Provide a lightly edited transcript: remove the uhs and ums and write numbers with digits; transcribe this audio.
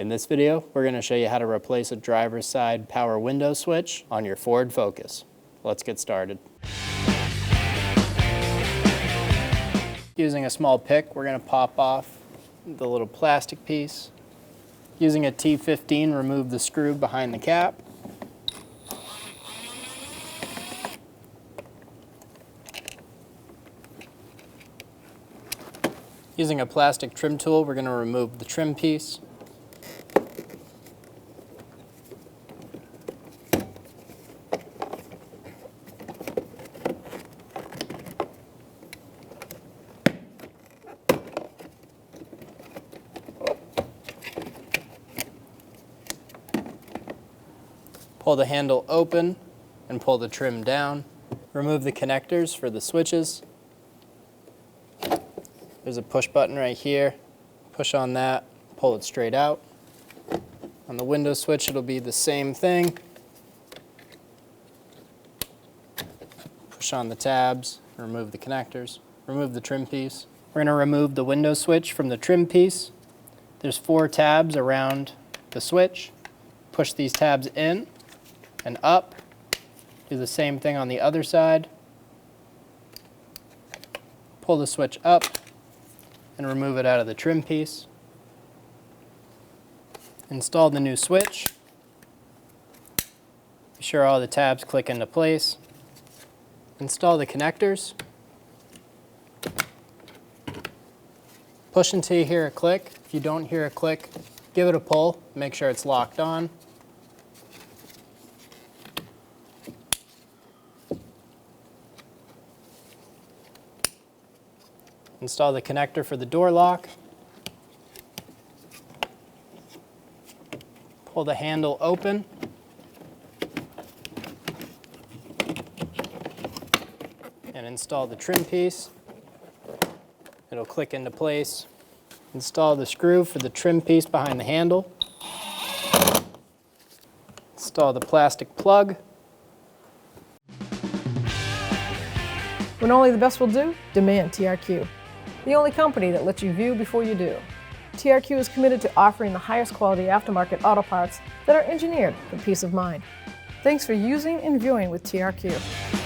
In this video, we're going to show you how to replace a driver's side power window switch on your Ford Focus. Let's get started. Using a small pick, we're going to pop off the little plastic piece. Using a T15, remove the screw behind the cap. Using a plastic trim tool, we're going to remove the trim piece. Pull the handle open and pull the trim down. Remove the connectors for the switches. There's a push button right here. Push on that, pull it straight out. On the window switch, it'll be the same thing. Push on the tabs, remove the connectors, remove the trim piece. We're going to remove the window switch from the trim piece. There's 4 tabs around the switch. Push these tabs in and up. Do the same thing on the other side. Pull the switch up and remove it out of the trim piece. Install the new switch. Be sure all the tabs click into place. Install the connectors. Push until you hear a click. If you don't hear a click, give it a pull. Make sure it's locked on. Install the connector for the door lock. Pull the handle open. And install the trim piece. It'll click into place. Install the screw for the trim piece behind the handle. Install the plastic plug. When only the best will do, demand TRQ. The only company that lets you view before you do. TRQ is committed to offering the highest quality aftermarket auto parts that are engineered for peace of mind. Thanks for using and viewing with TRQ.